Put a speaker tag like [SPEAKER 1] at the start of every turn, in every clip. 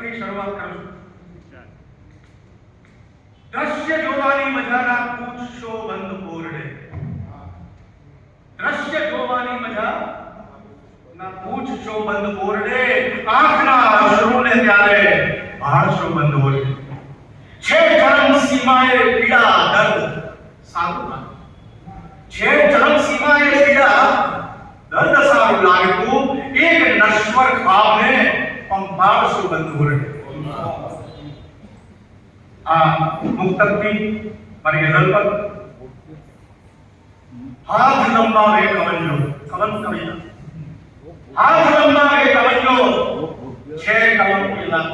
[SPEAKER 1] મુક્તકથી શરૂઆત કરું છું. દ્રશ્ય જોવાની મજાના પૂછશો બંધ કોરડે. દ્રશ્ય જોવાની મજા ના પૂછશો બંધ કોરડે. આંખના અશ્રુને ત્યારે ભાળશો બંધ ઓરડે. છે ચરમ સીમાએ પીડા દર્દ સારું લાગે. છે ચરમ સીમાએ પીડા દર્દ સારું લાગતું. એક નશ્વર ખાબને પંપાળશો બંધ ઓરડે. આ મુક્તકથી મારી ગઝલ પર હાથ લંબાવે કવંજો કવન કવિતા. હાથ લંબાવે કવંજો છે કલમ પેલા.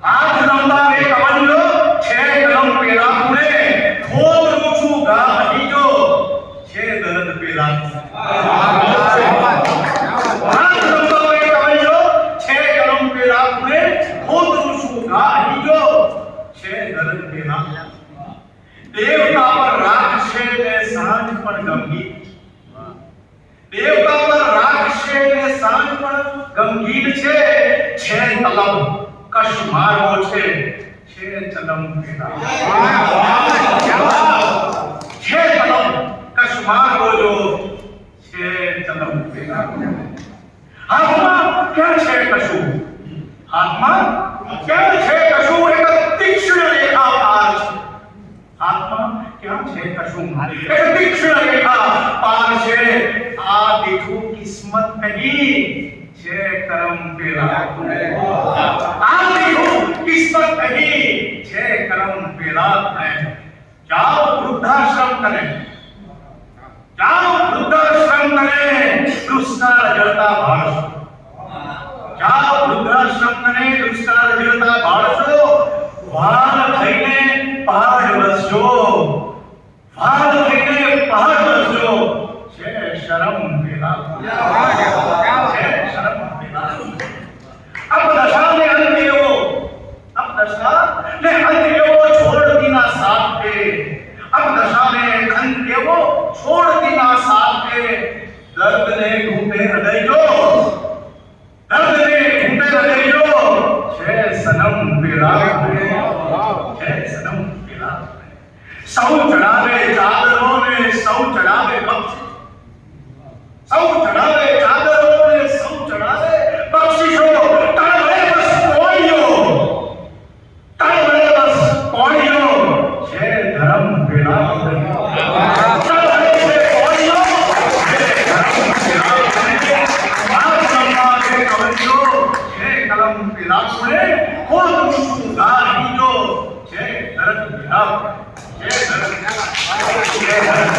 [SPEAKER 1] હાથ લંબાવે કવંજો છે કલમ પેલા પૂરે. ખોદ રૂછું ગા હજીજો છે દર્દ પેલા. હાથ લંબાવે કવંજો છે કલમ પેલા પૂરે. ખોદ રૂછું ગા હજીજો છે દર્દ પેલા. દેવતા પર રાખશે ને સાંજ પણ ગમગીન. દેવતા પર રાખશે ને સાંજ પણ ગમગીન છે. છે તલમ કશ મારવો છે ચલમ પેલા. છે તલમ કશ મારવો જો છે ચલમ પેલા. હાથમાં ક્યાં છે કશું. હાથમાં ક્યાં છે કશું. એક તીક્ષ્ણ રેખા પાર છે. હાથમાં ક્યાં છે કશું. એક તીક્ષ્ણ રેખા પાર છે. આ દેખો કિસ્મત કહી છે કરમ પેલા. આ દેખો કિસ્મત કહી છે કરમ પેલા. જાઓ વૃદ્ધાશ્રમ કરે. જાઓ વૃદ્ધાશ્રમ કરે. દુષ્કાળ જળતા ભાળશો. જાઓ વૃદ્ધાશ્રમ કરે. દુષ્કાળ જળતા ભાળશો. વાલ થઈને પહાડ વસજો. વાલ થઈને પહાડ વસજો છે શરમ પેલા. છે શરમ પેલા. અબ દશા ને અંત એવો. અબ દશા ને અંત એવો છોડ દીના સાથ पे. अब दशा ने अंत एवो छोड़ दीना साथ पे. दर्द ने घूमे हृदय जो. दर्द ने घूमे हृदय जो छे सनम पेला. छे सनम पेला. सौ चढ़ावे चादरों ने सौ चढ़ावे बख्श. सौ चढ़ावे चादरों ने सौ चढ़ावे बख्शिशो. तड़बड़े बस कोड़ियो. तड़बड़े बस कोड़ियो छे धर्म पेला. तड़बड़े से कोड़ियो छे धर्म पेला. हाथ लंबावे कवंजो छे कलम पेला पूरे. खोद रूछुं गा हजीजो छे दर्द पेला. छे दर्द पेला.